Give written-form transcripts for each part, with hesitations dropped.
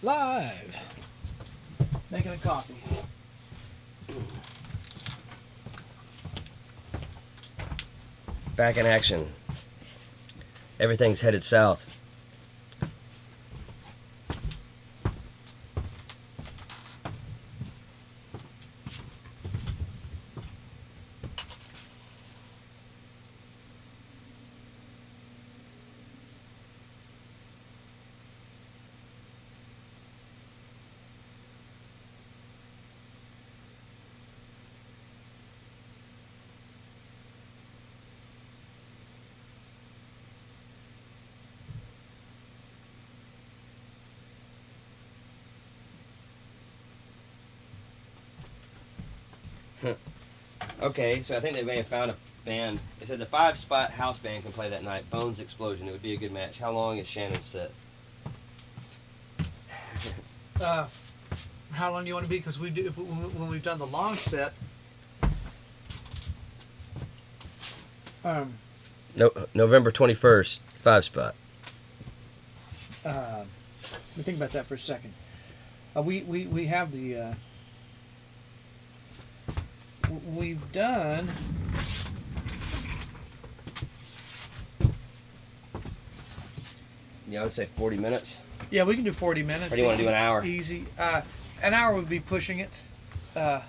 Live. Making a coffee. Back in action. Everything's headed south. Okay, so I think they may have found a band. It said the 5-spot house band can play that night. Bones Explosion. It would be a good match. How long is Shannon's set? How long do you want to be? Because we do when we've done the long set. No, November 21st, 5-spot. Let me think about that for a second. We have the. We've done. Yeah, I would say 40 minutes. Yeah, we can do 40 minutes. Or do you want to do an hour? Easy. An hour would be pushing it. It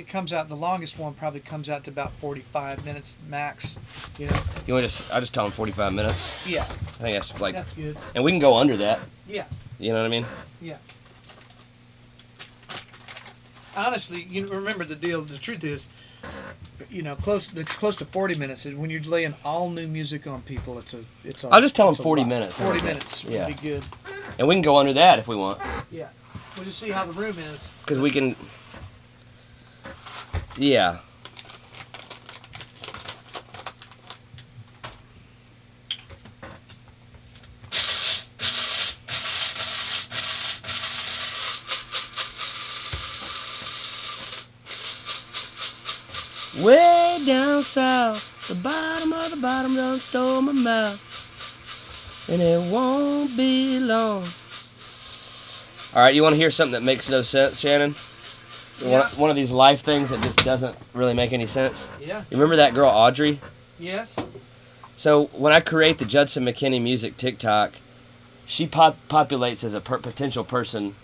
comes out. The longest one probably comes out to about 45 minutes max. You know. You want to I just tell them 45 minutes. Yeah. I think that's like. That's good. And we can go under that. Yeah. You know what I mean? Yeah. Honestly, you remember the deal. The truth is, close to 40 minutes. And when you're laying all new music on people, it's. I'll just tell them 40 minutes. 40 minutes would be good. And we can go under that if we want. Yeah, we'll just see how the room is. Because we can. Yeah. Way down south, the bottom of the bottom done stole my mouth, and it won't be long. All right, you want to hear something that makes no sense, Shannon? Yeah. One of these life things that just doesn't really make any sense? Yeah. You remember that girl, Audrey? Yes. So when I create the Judson McKinney Music TikTok, she populates as a potential person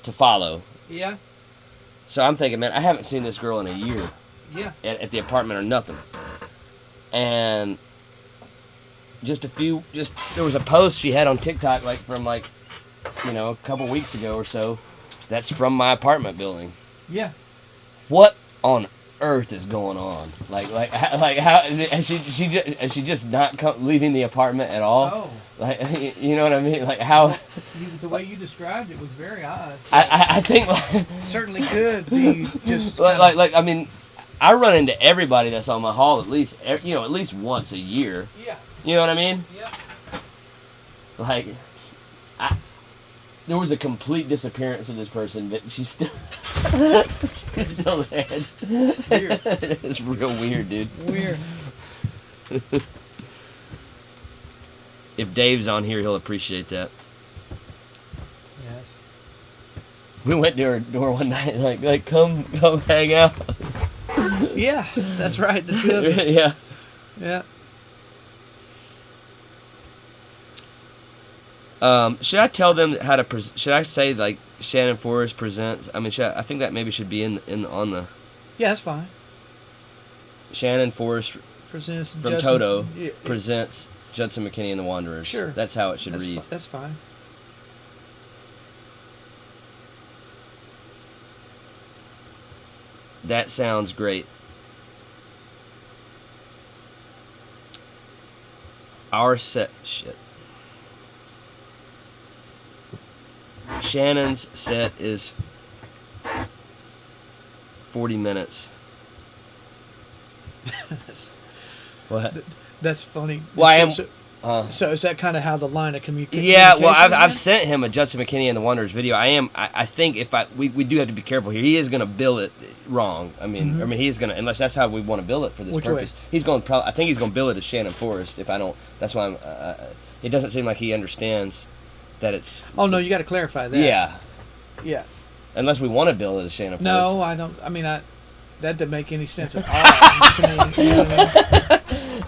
to follow. Yeah. So I'm thinking, man, I haven't seen this girl in a year. Yeah. At the apartment or nothing. And there was a post she had on TikTok from a couple weeks ago or so. That's from my apartment building. Yeah. What on earth is going on? Like how is she just not leaving the apartment at all? Oh. You know what I mean? Like how? The way you described it was very odd. So I think certainly could be just I mean. I run into everybody that's on my hall at least once a year. Yeah. You know what I mean? Yeah. There was a complete disappearance of this person, but she's still still there. Weird. It's real weird, dude. Weird. If Dave's on here, he'll appreciate that. Yes. We went to her door one night, like come hang out. Yeah, that's right. The two of you. Yeah. Yeah. Should I tell them how to? Should I say Shannon Forrest presents? I mean, I think that maybe should be on the. Yeah, that's fine. Shannon Forrest Presents from Judson, Toto presents Judson McKinney and the Wanderers. Sure. That's how it should read. That's fine. That sounds great. Our set shit. Shannon's set is 40 minutes. What? That's funny. Well, I am. So is that kind of how the line of communication? Yeah, well, I've sent him a Judson McKinney and the Wanderers video. I think we do have to be careful here. He is going to bill it wrong. I mean, he is going to, unless that's how we want to bill it for this purpose. He's going I think he's going to bill it as Shannon Forrest. If I don't, that's why I'm. it doesn't seem like he understands that it's. Oh no, you got to clarify that. Yeah. Yeah. Unless we want to build it as Shannon Force. No, I don't. I mean, that doesn't make any sense at all to me. You know what I mean?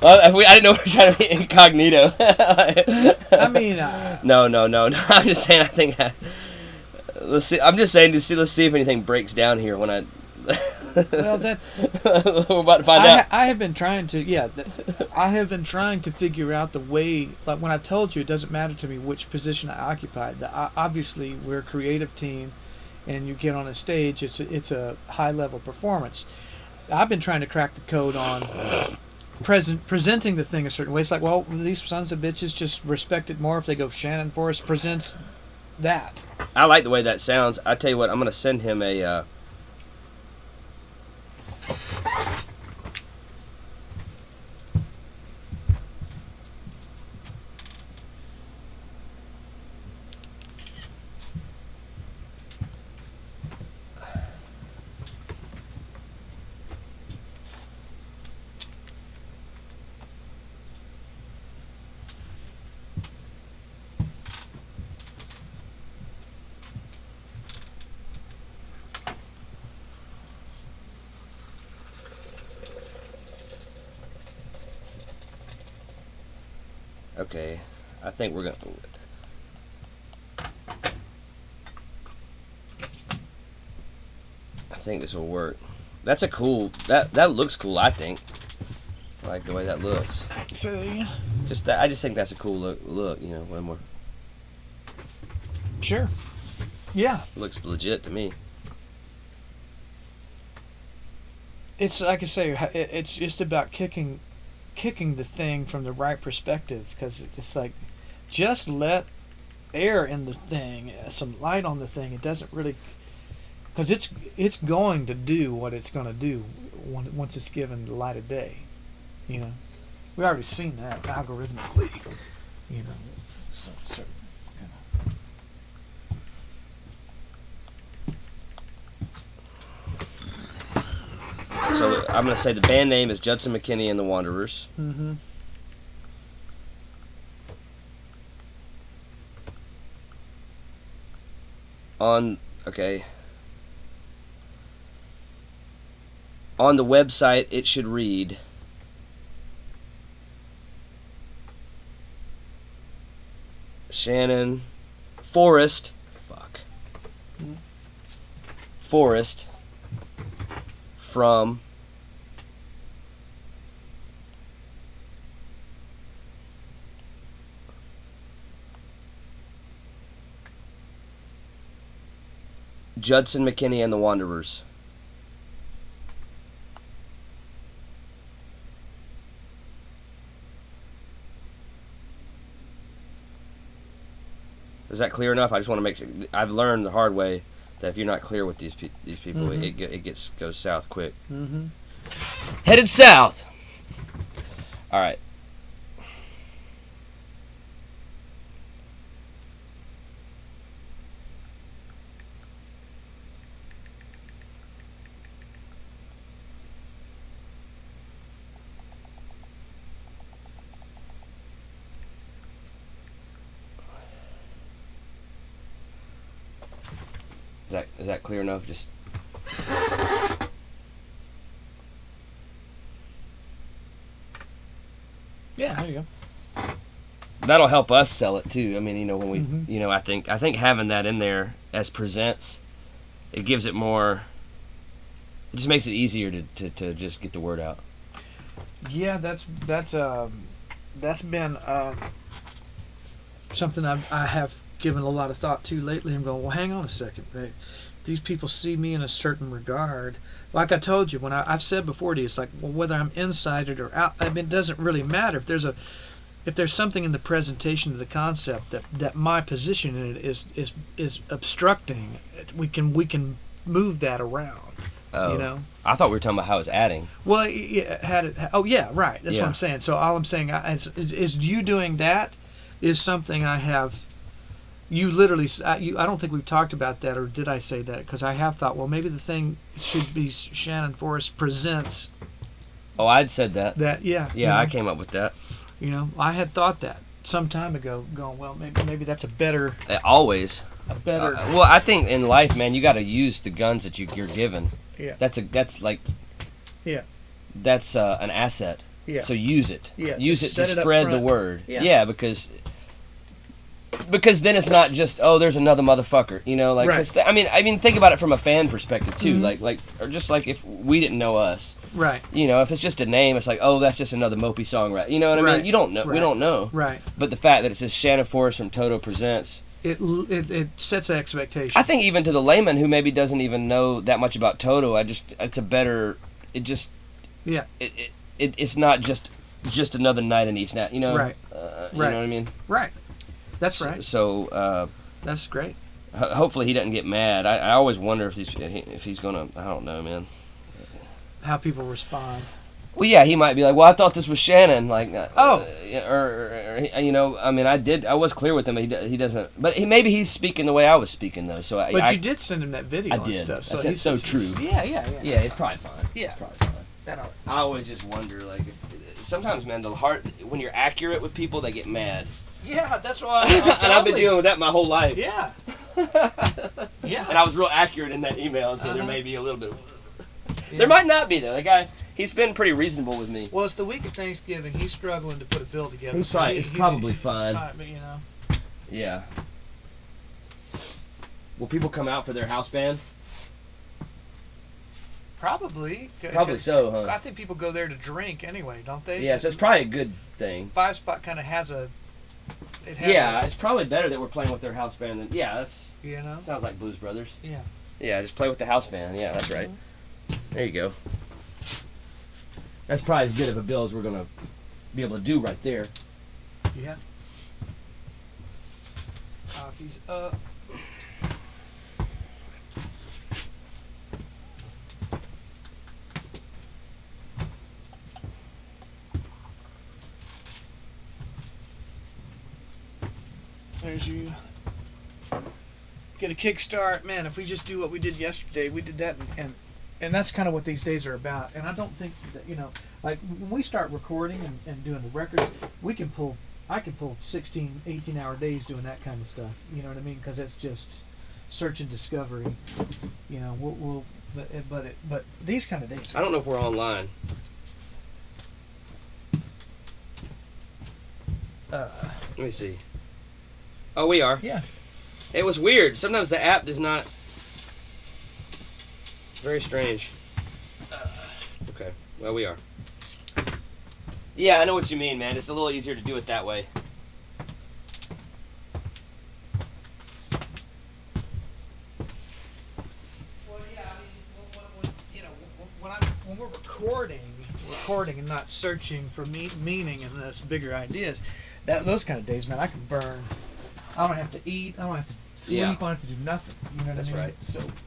Well, I didn't know we were trying to be incognito. I mean, No. I'm just saying. I think. Let's see. I'm just saying. Let's see if anything breaks down here when I. well, that we're about to find out. I have been trying to. Yeah, I have been trying to figure out the way. Like when I told you, it doesn't matter to me which position I occupied. Obviously, we're a creative team, and you get on a stage. It's a high level performance. I've been trying to crack the code on. Presenting the thing a certain way. It's like, well, these sons of bitches just respect it more if they go Shannon Forrest presents that. I like the way that sounds. I tell you what, I'm gonna send him a. Okay, I think we're gonna. I think this will work. That's a cool. That looks cool. I think. I like the way that looks. So yeah. Just that. I just think that's a cool look. You know, when we're. Sure. Yeah. Looks legit to me. It's like I say. It's just about kicking the thing from the right perspective, because it's like just let air in the thing, some light on the thing. It doesn't really, because it's going to do what it's going to do once it's given the light of day. You know, we already seen that algorithmically. You know, so So I'm gonna say the band name is Judson McKinney and the Wanderers. Mm-hmm. On the website it should read Shannon Forrest Forrest from Judson McKinney and the Wanderers. Is that clear enough? I just want to make sure. I've learned the hard way that if you're not clear with these people, Mm-hmm. it goes south quick. Mm-hmm. Headed south. All right. Is that clear enough? Just Yeah, there you go. that'll help us sell it too. I mean, you know, when we, Mm-hmm. you know, I think having that in there as presents, it gives it more. It just makes it easier to just get the word out. Yeah, that's been something I have given a lot of thought to lately. I'm going, well, hang on a second, right? These people see me in a certain regard. Like I told you, when I've said before to you, it's like, well, whether I'm inside it or out, I mean, it doesn't really matter. If there's something in the presentation of the concept that my position in it is obstructing, we can move that around. Oh, you know. I thought we were talking about how it's adding. Well, oh yeah, right. That's Yeah. what I'm saying. So all I'm saying is you doing that is something I have. You literally, I don't think we've talked about that, or did I say that? Because I have thought, well, maybe the thing should be Shannon Forrest presents Oh, I'd said that. that. Yeah. Yeah, I came up with that. You know, I had thought that, some time ago going, well, maybe that's a better. Always. Better. Well, I think in life, man, you got to use the guns that you're given. Yeah. That's an asset. Yeah. So use it. Yeah. Use it to set it up spread the front. word. Yeah. Because then it's not just, oh, there's another motherfucker, you know, like, Right. 'cause I mean, think about it from a fan perspective too, Mhm. or just like if we didn't know us, Right. you know, if it's just a name, it's like, oh, that's just another mopey songwriter, you know what I Right. mean? You don't know, we Right. don't know, Right. but the fact that it says Shannon Forrest from Toto Presents, It sets an expectation. I think even to the layman who maybe doesn't even know that much about Toto, it's a better, Yeah. it's not just another night in East Nat, you know, Right. You know what I mean? Right. That's right. So That's great. hopefully he doesn't get mad. I always wonder if he's gonna. I don't know, man. How people respond. Well, yeah, he might be like, "Well, I thought this was Shannon." Like, Oh. or you know, I mean, I was clear with him. He doesn't, but maybe he's speaking the way I was speaking though. So But you did send him that video I and did. stuff. So I said, he's so true. Yeah. Yeah, it's probably fine. Yeah. It's probably fine. That all- I always just wonder, like, sometimes, man, when you're accurate with people, they get mad. Yeah, that's why. And I've been dealing with that my whole life. Yeah. Yeah. And I was real accurate in that email, and so there Uh-huh. may be a little bit. Yeah. There might not be though. The guy, he's been pretty reasonable with me. Well, it's the week of Thanksgiving. He's struggling to put a bill together. He's so probably- it's probably fine. But, you know. Yeah. Will people come out for their house band? Probably. Probably so, huh? I think people go there to drink anyway, don't they? Yeah, so it's probably a good thing. Five Spot kind of has a. It has Yeah, it's probably better that we're playing with their house band than. Yeah, that's. You know. Sounds like Blues Brothers. Yeah. Yeah, just play with the house band. Yeah, that's right. There you go. That's probably as good of a bill as we're gonna be able to do right there. Yeah. Coffee's up. There's you. Get a kickstart, man. If we just do what we did yesterday, we did that, and that's kind of what these days are about. And I don't think that, you know, like when we start recording and doing the records, I can pull 16, 18-hour days doing that kind of stuff. You know what I mean? Because it's just search and discovery. You know, but these kind of days. I don't know if we're online. Let me see. Oh, we are. Yeah. It was weird. Sometimes the app does not. Very strange. Okay. Well, we are. Yeah, I know what you mean, man. It's a little easier to do it that way. Well, yeah. I mean, you know, when we're recording and not searching for meaning and those bigger ideas, those kind of days, man, I can burn. I don't have to eat. I don't have to sleep. Yeah. I don't have to do nothing. You know what That's I mean? right.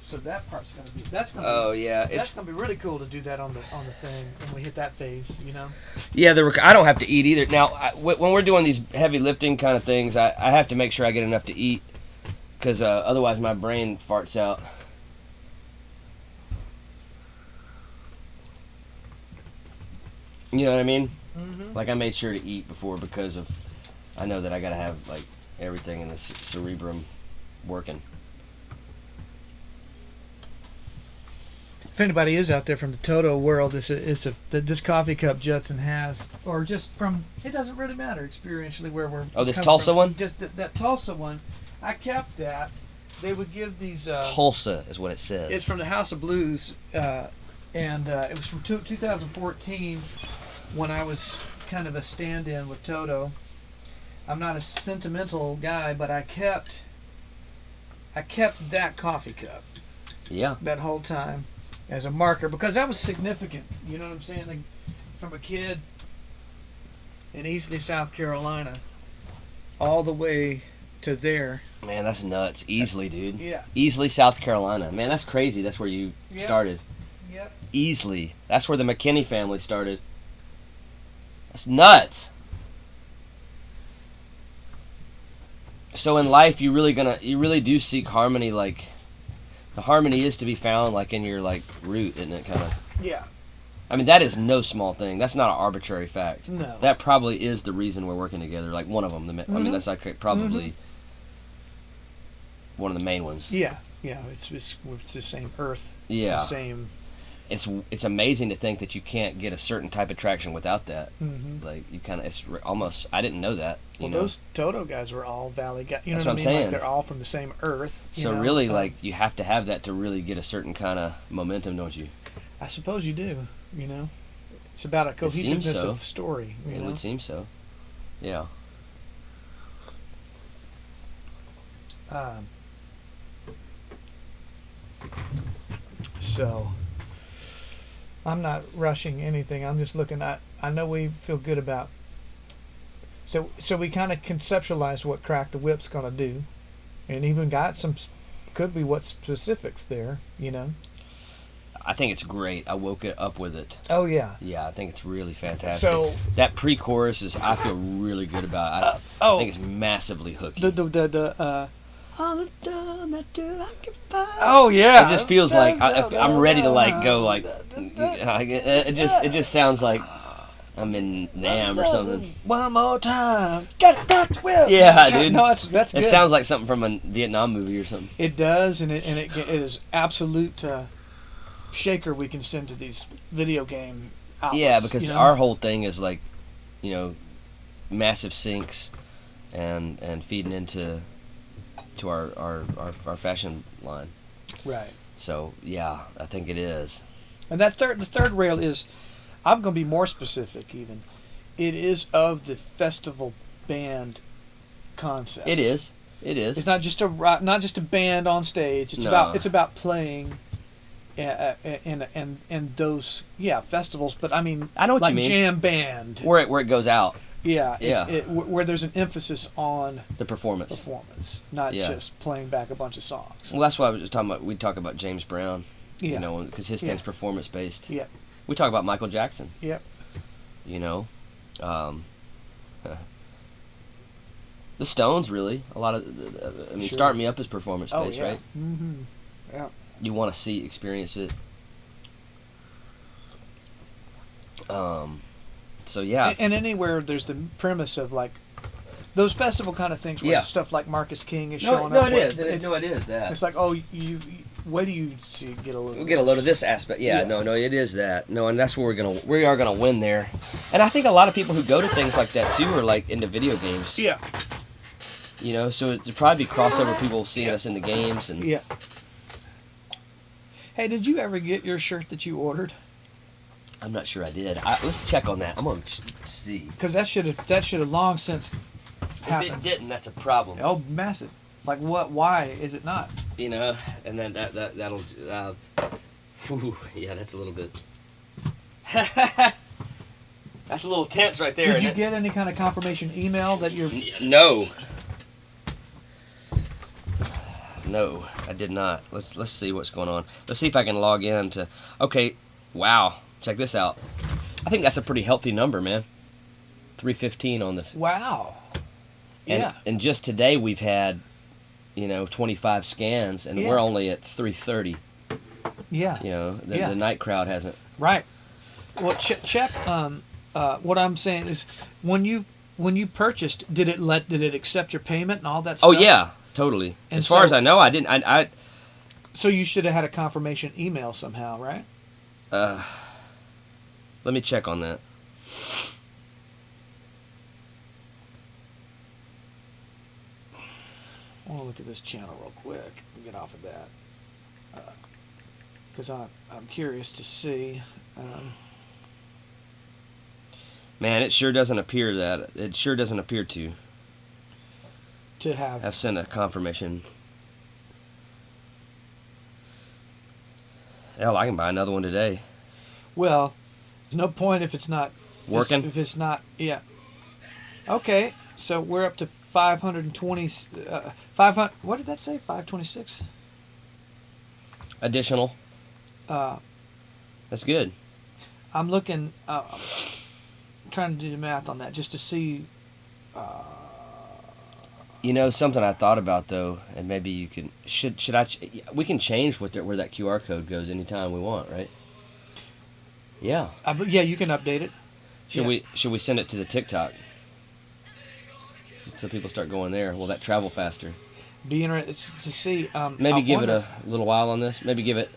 So that part's gonna be. Oh yeah, That's gonna be really cool to do that on the thing when we hit that phase. You know. yeah. I don't have to eat either. Now, when we're doing these heavy lifting kind of things, I have to make sure I get enough to eat, because otherwise my brain farts out. You know what I mean? Mm-hmm. Like I made sure to eat before because of, I know that I gotta have like everything in the cerebrum working. If anybody is out there from the Toto world, this coffee cup Judson has, or just from, it doesn't really matter experientially where we're. Oh, this coming Tulsa from. one? Just that Tulsa one, I kept that. They would give these. Tulsa is what it says. It's from the House of Blues, and it was from 2014 when I was kind of a stand-in with Toto. I'm not a sentimental guy, but I kept that coffee cup Yeah. that whole time as a marker because that was significant. You know what I'm saying? Like, from a kid in Easley, South Carolina, all the way to there. Man, that's nuts. Easley, dude. Yeah. Easley, South Carolina. Man, that's crazy. That's where you Yeah. started. Yep. Easley. That's where the McKinney family started. That's nuts. So in life, you really do seek harmony. Like, the harmony is to be found like in your like root, isn't it? Kind of. Yeah. I mean, that is no small thing. That's not an arbitrary fact. No. That probably is the reason we're working together. Like one of them. I mean, that's like probably one of the main ones. Yeah. It's the same Earth. Yeah. The same. It's amazing to think that you can't get a certain type of traction without that. Mm-hmm. Like you kind of, it's almost. I didn't know that. Well, know? those Toto guys were all Valley guys. You know That's what I what mean? I'm saying. Like they're all from the same Earth. So know? really, like you have to have that to really get a certain kind of momentum, don't you? I suppose you do. You know, it's about a cohesiveness so. of story. You It know? would seem so. Yeah. So I'm not rushing anything. I'm just looking at. I know we feel good about. So we kind of conceptualized what Crack the Whip's gonna do, and even got some. Could be what specifics there. You know. I think it's great. I woke it up with it. Oh yeah. Yeah, I think it's really fantastic. So that pre-chorus is, I feel really good about. I think it's massively hooky. Oh yeah. It just feels like I'm ready to like go like. It just sounds like I'm in Nam or something. One more time. Got the whip. Yeah, dude. No, that's good. It sounds like something from a Vietnam movie or something. It does, and it is absolute shaker we can send to these video game outlets. Yeah, because you know? our whole thing is like, massive syncs, and feeding into our fashion line. Right. So yeah, I think it is. And the third rail is, I'm going to be more specific even. It is of the festival band concept. It is. It's not just a band on stage. It's about playing. And those festivals, but I mean, I know what you mean. Jam band Where it goes out. Yeah. Where there's an emphasis on the performance, not just playing back a bunch of songs. Well, that's why I was just talking about. We talk about James Brown, because his thing's performance based. Yeah. We talk about Michael Jackson. Yep. The Stones, really. A lot of, Sure. Start Me Up is performance based, right? Mm-hmm. Yeah. You want to experience it. So yeah. And anywhere there's the premise of like those festival kind of things where stuff like Marcus King is showing up. No, it is. It is that. It's like, oh, where do you see get a load? We'll get a load of this aspect. Yeah, no, it is that. No, and that's where we are gonna win there. And I think a lot of people who go to things like that too are like into video games. Yeah. So it'd probably be crossover people seeing us in the games and. Yeah. Hey, did you ever get your shirt that you ordered? I'm not sure I did. Let's check on that. I'm gonna see. Because that should have long since happened. If it didn't, that's a problem. Oh, massive. Like what? Why is it not? And then that'll. Yeah, that's a little bit. That's a little tense right there. Did you get any kind of confirmation email that you're? No. No, I did not. Let's see what's going on. Let's see if I can log in to. Okay, wow. Check this out. I think that's a pretty healthy number, man. 315 on this. Wow. Yeah. And just today we've had, 25 scans, and we're only at 330. Yeah. The night crowd hasn't. Right. Well, check. What I'm saying is, when you purchased, did it accept your payment and all that stuff? Oh yeah, totally. And as far as I know, I didn't. So you should have had a confirmation email somehow, right? Let me check on that. I want to look at this channel real quick and get off of that, because I'm curious to see. Man, it sure doesn't appear that. It sure doesn't appear to have sent a confirmation. Hell, I can buy another one today. Well, there's no point if it's not working. If it's not, yeah. Okay, so we're up to 520. 500. What did that say? 526. Additional. That's good. I'm looking. Trying to do the math on that just to see. Something I thought about though, and maybe you can we can change where that QR code goes anytime we want, right? Yeah. Yeah, you can update it. Should we send it to the TikTok so people start going there? Will that travel faster? Be interested to see. Maybe I give it wonder- a little while on this. Maybe give it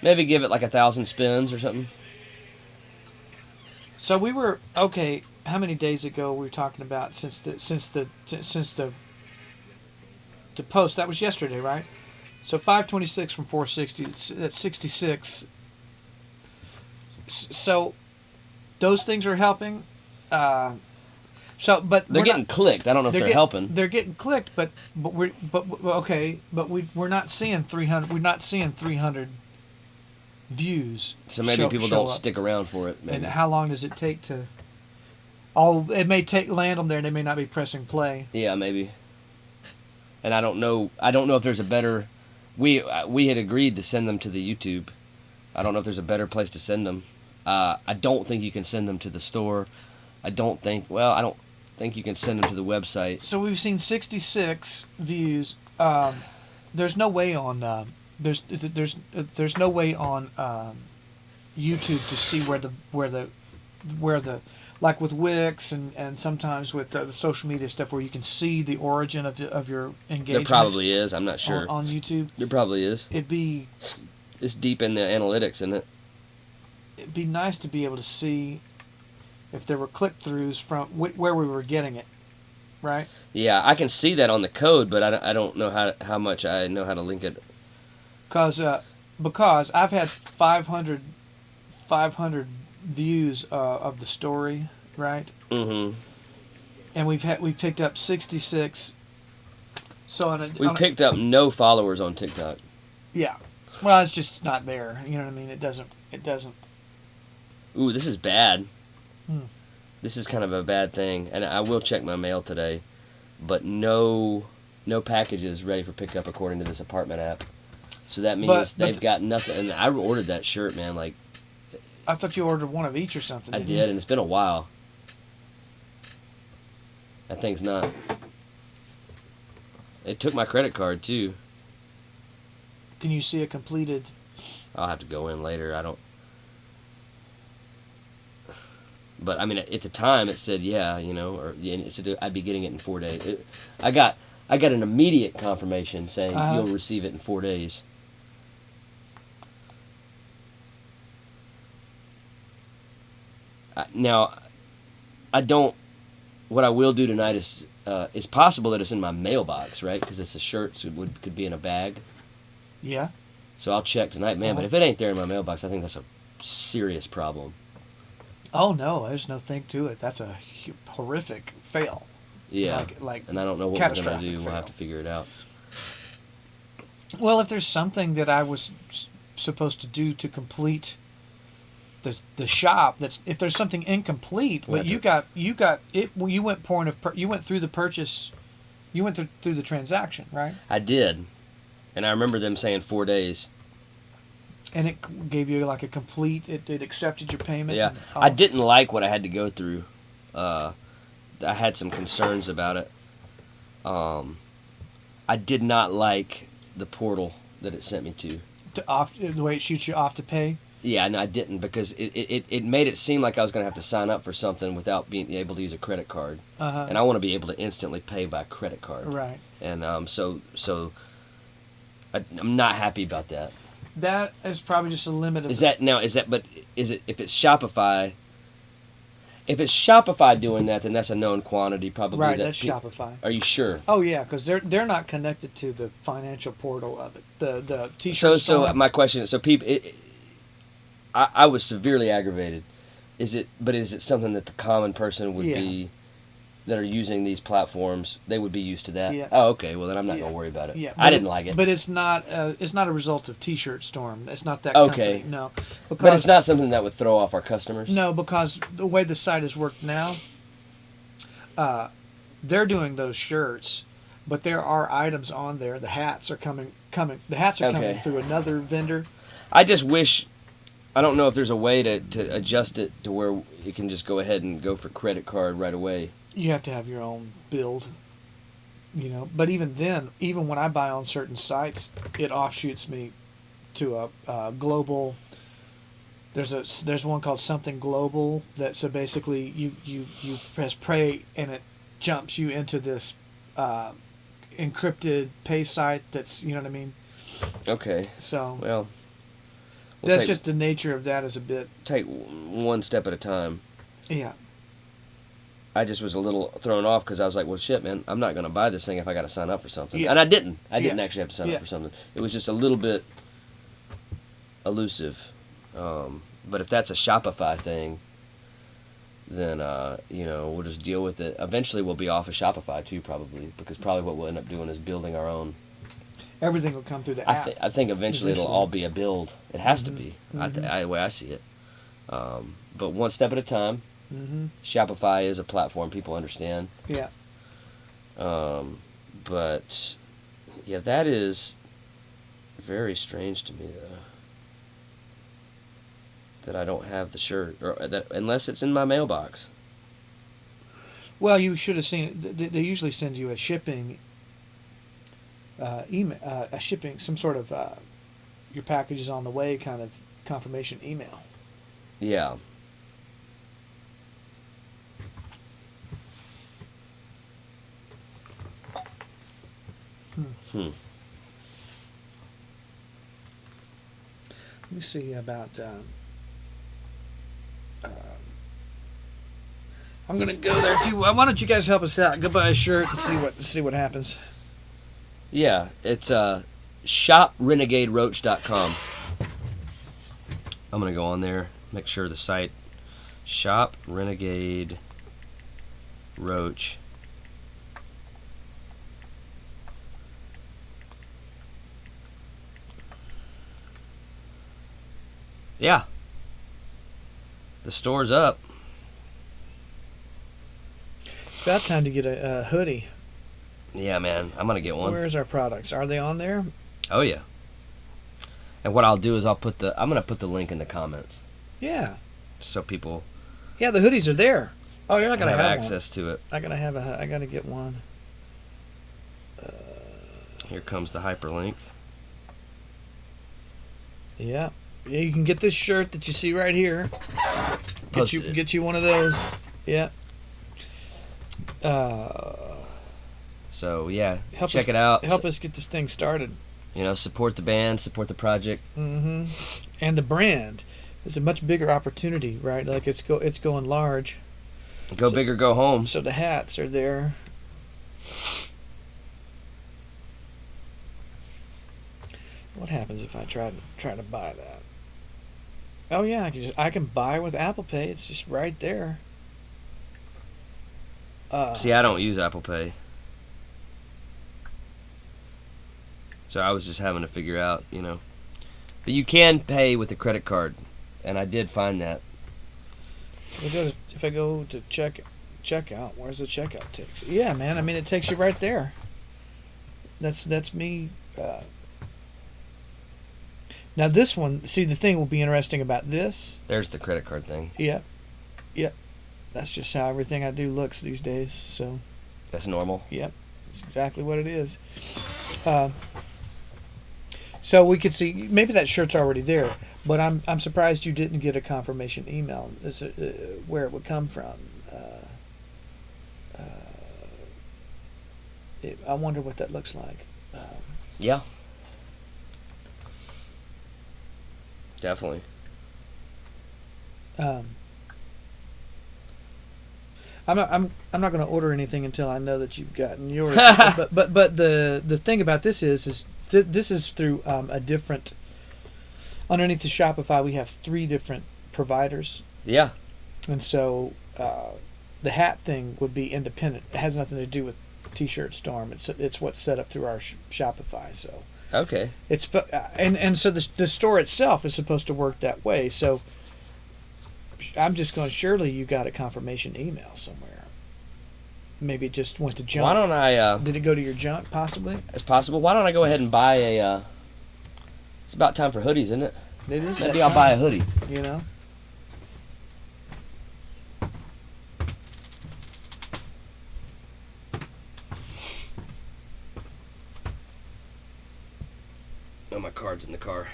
like 1,000 spins or something. So we were okay. How many days ago we were talking about since the post? That was yesterday, right? So 526 from 460. That's 66. So those things are helping. But They're getting clicked. I don't know if they're helping. They're getting clicked, but we're not seeing 300. We're not seeing 300 views. So maybe people don't up. stick around for it. Maybe. And how long does it take to? It may land them there, and they may not be pressing play. Yeah, maybe. And I don't know. If there's a better. We had agreed to send them to the YouTube. I don't know if there's a better place to send them. I don't think you can send them to the store. I don't think you can send them to the website. So we've seen 66 views. There's no way on there's no way on YouTube to see where the like with Wix and sometimes with the social media stuff where you can see the origin of your engagement. There probably is. I'm not sure. On YouTube. There probably is. It's deep in the analytics, isn't it? It'd be nice to be able to see if there were click-throughs from where we were getting it, right? Yeah, I can see that on the code, but I don't know how much I know how to link it. Because I've had 500 views of the story, right? Mm-hmm. And we've picked up 66. So we picked up no followers on TikTok. Yeah, well, it's just not there. You know what I mean? It doesn't. Ooh, this is bad. Hmm. This is kind of a bad thing, and I will check my mail today, but no packages ready for pickup according to this apartment app. So that means they've got nothing. And I ordered that shirt, man. Like, I thought you ordered one of each or something. I did, and it's been a while. That thing's not. They took my credit card too. Can you see a completed? I'll have to go in later. I don't. But I mean, at the time, it said it said I'd be getting it in 4 days. I got an immediate confirmation saying you'll receive it in 4 days. Now, I don't. What I will do tonight is it's possible that it's in my mailbox, right? Because it's a shirt, so it could be in a bag. Yeah. So I'll check tonight, man. But if it ain't there in my mailbox, I think that's a serious problem. Oh no, there's no thing to it. That's a horrific fail. Yeah. And I don't know what we're gonna do. We'll have to figure it out. Well, if there's something that I was supposed to do to complete the shop, if there's something incomplete, but you got it. Well, you went through the purchase, you went through the transaction, right? I did, and I remember them saying 4 days. And it gave you like a complete. It accepted your payment. Yeah, I didn't like what I had to go through. I had some concerns about it. I did not like the portal that it sent me to. The way it shoots you off to pay. Yeah, and I didn't because it made it seem like I was going to have to sign up for something without being able to use a credit card. And I want to be able to instantly pay by credit card. Right. And so I'm not happy about that. That is probably just a limit of. Is it if it's Shopify? If it's Shopify doing that, then that's a known quantity, probably. Right, that's Shopify. Are you sure? Oh yeah, because they're not connected to the financial portal of it, the T-shirt. So my question is, people, I was severely aggravated. Is it something that the common person would be, that are using these platforms, they would be used to that? Yeah. Oh, okay. Well, then I'm not gonna worry about it. Yeah, I didn't like it. But it's not a result of T-shirt Storm. It's not that. Okay. Company, no. But it's not something that would throw off our customers. No, because the way the site is worked now, they're doing those shirts, but there are items on there. The hats are coming. The hats are coming through another vendor. I just wish. I don't know if there's a way to adjust it to where you can just go ahead and go for credit card right away. You have to have your own build, But even then, even when I buy on certain sites, it offshoots me to a global there's one called Something Global that so basically you press play and it jumps you into this encrypted pay site that's, you know what I mean. Okay. So Well, that's just the nature of that is a bit. Take one step at a time. Yeah. I just was a little thrown off because I was like, well, shit, man, I'm not going to buy this thing if I got to sign up for something. Yeah. And I didn't. I didn't Yeah. actually have to sign Yeah. up for something. It was just a little bit elusive. But if that's a Shopify thing, then, we'll just deal with it. Eventually we'll be off of Shopify too, probably, because probably what we'll end up doing is building our own. Everything will come through the app. I think eventually it'll all be a build. It has to be, the way I see it. But one step at a time. Mm-hmm. Shopify is a platform people understand. Yeah. But yeah, that is very strange to me, though, that I don't have the shirt, or that unless it's in my mailbox. Well, you should have seen it. They usually send you a shipping email, some sort of your package is on the way kind of confirmation email. Yeah. Let me see about. I'm gonna go there too. Why don't you guys help us out? Go buy a shirt and see what happens. Yeah, it's shoprenegaderoach.com. I'm gonna go on there, make sure the site Shop Renegade Roach. Yeah. The store's up. It's about time to get a hoodie. Yeah, man. I'm going to get one. Where's our products? Are they on there? Oh, yeah. And what I'll do is I'm going to put the link in the comments. Yeah. So people Yeah, the hoodies are there. Oh, you're not going to have have access to it. one. I got to get one. Here comes the hyperlink. Yeah. Yeah, you can get this shirt that you see right here. Get you one of those. Yeah. So yeah, Check it out. Help us get this thing started. Support the band, support the project. Mm-hmm. And the brand is a much bigger opportunity, right? Like it's going large. Go big or go home. So the hats are there. What happens if I try to buy that? Oh yeah, I can buy with Apple Pay. It's just right there. See, I don't use Apple Pay, so I was just having to figure out, But you can pay with a credit card, and I did find that. If I go to checkout, where's the checkout takes? Yeah, man. I mean, it takes you right there. That's me. Now this one, see, the thing will be interesting about this. There's the credit card thing. Yep. That's just how everything I do looks these days. So. That's normal. Yep. That's exactly what it is. So we could see maybe that shirt's already there, but I'm surprised you didn't get a confirmation email where it would come from. I wonder what that looks like. Yeah. Definitely. I'm not going to order anything until I know that you've gotten yours. but the thing about this is this is through a different. Underneath the Shopify, we have 3 different providers. Yeah. And so the hat thing would be independent. It has nothing to do with T-shirt Storm. It's what's set up through our Shopify. So. Okay. It's and so the store itself is supposed to work that way. So I'm just going. Surely you got a confirmation email somewhere. Maybe it just went to junk. Why don't I? Did it go to your junk? Possibly. It's possible. Why don't I go ahead and buy a? It's about time for hoodies, isn't it? It is. Maybe I'll buy a hoodie. Oh, my card's in the car.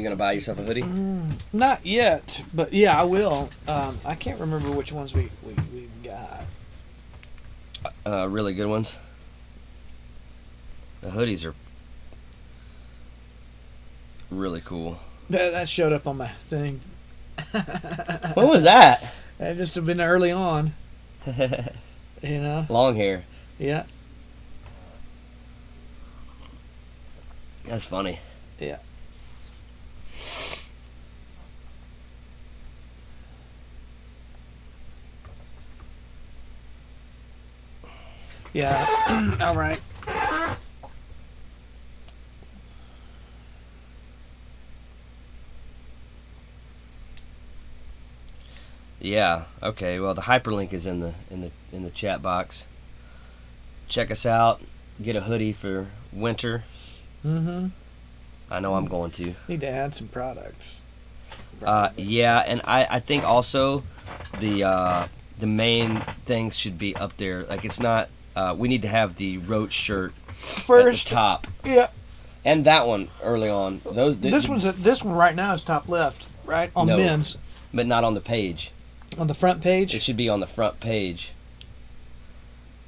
You gonna buy yourself a hoodie? Not yet, but yeah, I will. I can't remember which ones we got. Really good ones. The hoodies are really cool. That showed up on my thing. What was that? It just have been early on. You know? Long hair. Yeah. That's funny. Yeah. Yeah. All right. Yeah. Okay. Well, the hyperlink is in the chat box. Check us out. Get a hoodie for winter. Mm-hmm. I know I'm going to. Need to add some products. Yeah, and I think also the main things should be up there. Like it's not. We need to have the Roach shirt First, at the top, yeah. and that one early on. This one right now is top left, right on No. men's but not on the page. on the front page. It should be on the front page.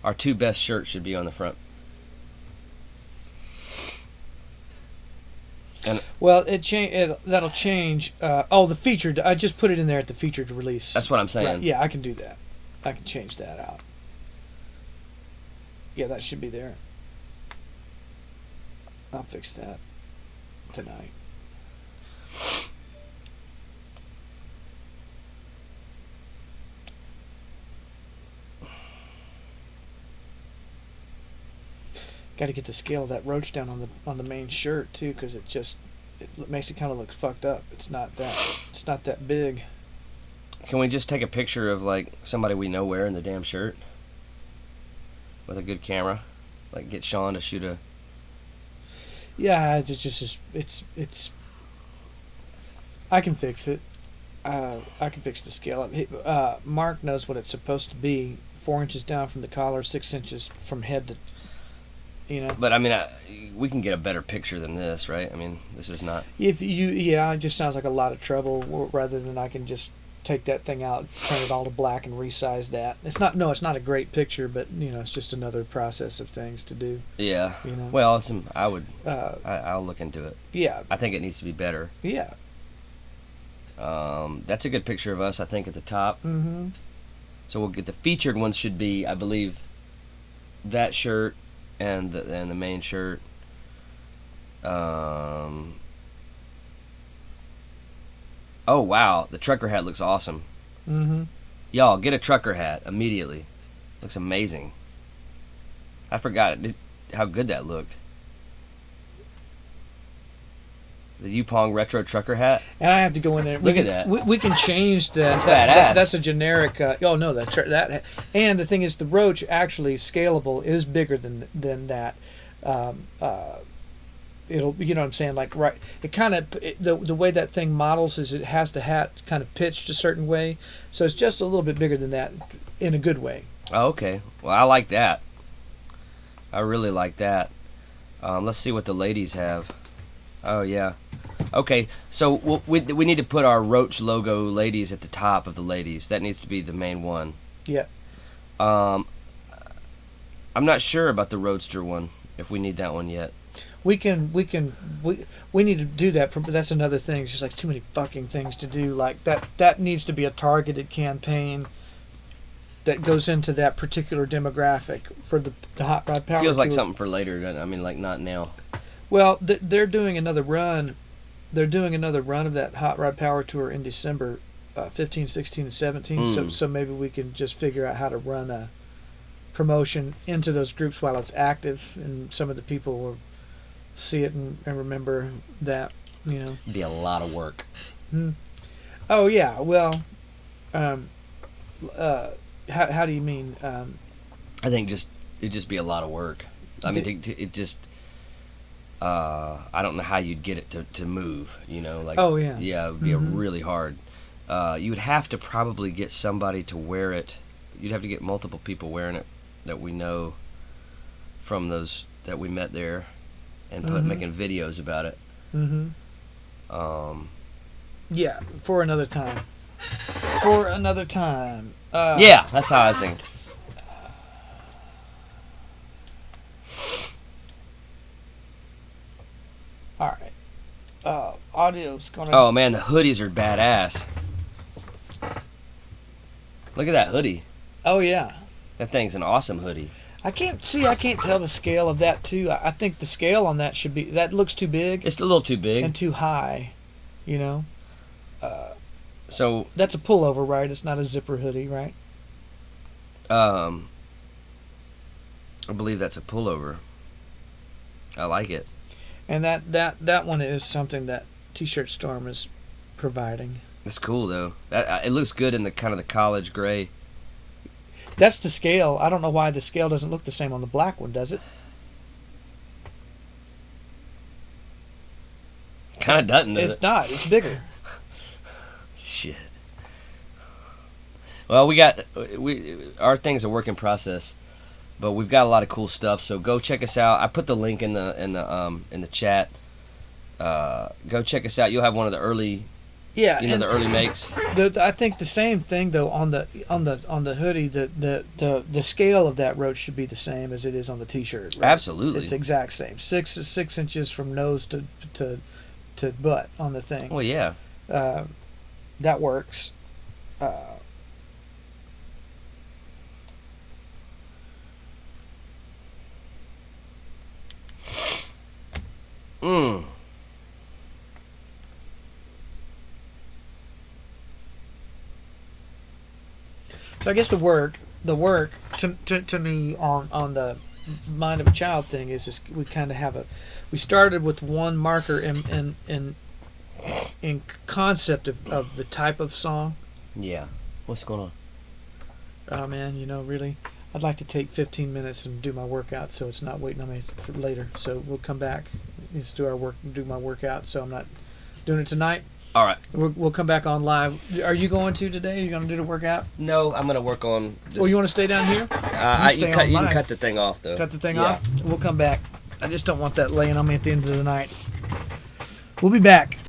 Our two best shirts should be on the front. And Well, that'll change. The featured. I just put it in there at the featured release. that's what I'm saying. Right, yeah, I can do that. I can change that out. Yeah, that should be there. I'll fix that tonight. Got to get the scale of that roach down on the main shirt too, because it makes it kind of look fucked up. It's not that big. Can we just take a picture of like somebody we know wearing the damn shirt with a good camera? Like get Sean to shoot a. Yeah, it's. I can fix it. I can fix the scale up. Mark knows what it's supposed to be. 4 inches down from the collar, 6 inches from head to. You know. But I mean, we can get a better picture than this, right? I mean, this is not. It just sounds like a lot of trouble. Rather than I can just take that thing out, turn it all to black, and resize that. It's not a great picture, but it's just another process of things to do. Yeah. You know. Well, I'll look into it. Yeah. I think it needs to be better. Yeah. That's a good picture of us, I think, at the top. Mm-hmm. So we'll get the featured ones should be, I believe, that shirt and the main shirt. Oh wow, the trucker hat looks awesome. Mm-hmm. Y'all get a trucker hat immediately. Looks amazing. I forgot how good that looked. The Yupong retro trucker hat. And I have to go in there. Look at that. We can change that. That's badass. That's a generic. That. And the thing is, the Roach actually scalable is bigger than that. It'll, you know what I'm saying? Like, right. It kind of the way that thing models is it has the hat kind of pitched a certain way, so it's just a little bit bigger than that in a good way. Oh, okay. Well, I like that. I really like that. Let's see what the ladies have. Oh yeah. Okay, so we need to put our Roach logo ladies at the top of the ladies. That needs to be the main one. Yeah. I'm not sure about the Roadster one, if we need that one yet. We need to do that, but that's another thing. It's just like too many fucking things to do. Like that needs to be a targeted campaign that goes into that particular demographic for the Hot Rod Power Feels like Tour. something for later. I mean, like not now. Well, they're doing another run. They're doing another run of that Hot Rod Power Tour in December, 15, 16, and 17. So maybe we can just figure out how to run a promotion into those groups while it's active, and some of the people will see it and remember that. It'd be a lot of work. Oh yeah. Well, how do you mean? I think it'd just be a lot of work. I mean, it just. I don't know how you'd get it to move, like. Oh yeah. Yeah, it would be really hard. You would have to probably get somebody to wear it. You'd have to get multiple people wearing it that we know from those that we met there, and making videos about it. Yeah, for another time. For another time. Yeah, that's how I was thinking. All right. Audio's gonna. Oh man, the hoodies are badass. Look at that hoodie. Oh yeah. That thing's an awesome hoodie. I can't tell the scale of that too. I think the scale on that should be, that looks too big It's a little too big. and too high. You know. So That's a pullover, right? It's not a zipper hoodie, right? I believe that's a pullover. I like it. And that one is something that T-Shirt Storm is providing. It's cool though. It looks good in the kind of the college gray. That's the scale. I don't know why the scale doesn't look the same on the black one, does it? Kind of doesn't, does It's it? not. It's bigger. Shit. Well, our thing's a work in process, but we've got a lot of cool stuff. So go check us out. I put the link in the chat. Go check us out. You'll have one of the early, Yeah, the early makes. I think the same thing though on the hoodie. The scale of that roach should be the same as it is on the T-shirt. Right? Absolutely. It's the exact same. 6 inches from nose to butt on the thing. Well, yeah. That works. Mm. So I guess the work to me on the mind of a child thing is we kind of have we started with one marker in concept of the type of song. Yeah. What's going on? Oh man, really, I'd like to take 15 minutes and do my workout, so it's not waiting on me for later. So we'll come back, let's do my workout. So I'm not doing it tonight. All right. We'll come back on live. Are you going to today? Are you going to do the workout? No, I'm gonna work on. This. Or you want to stay down here? You can cut the thing off though. Cut the thing Yeah. off? We'll come back. I just don't want that laying on me at the end of the night. We'll be back.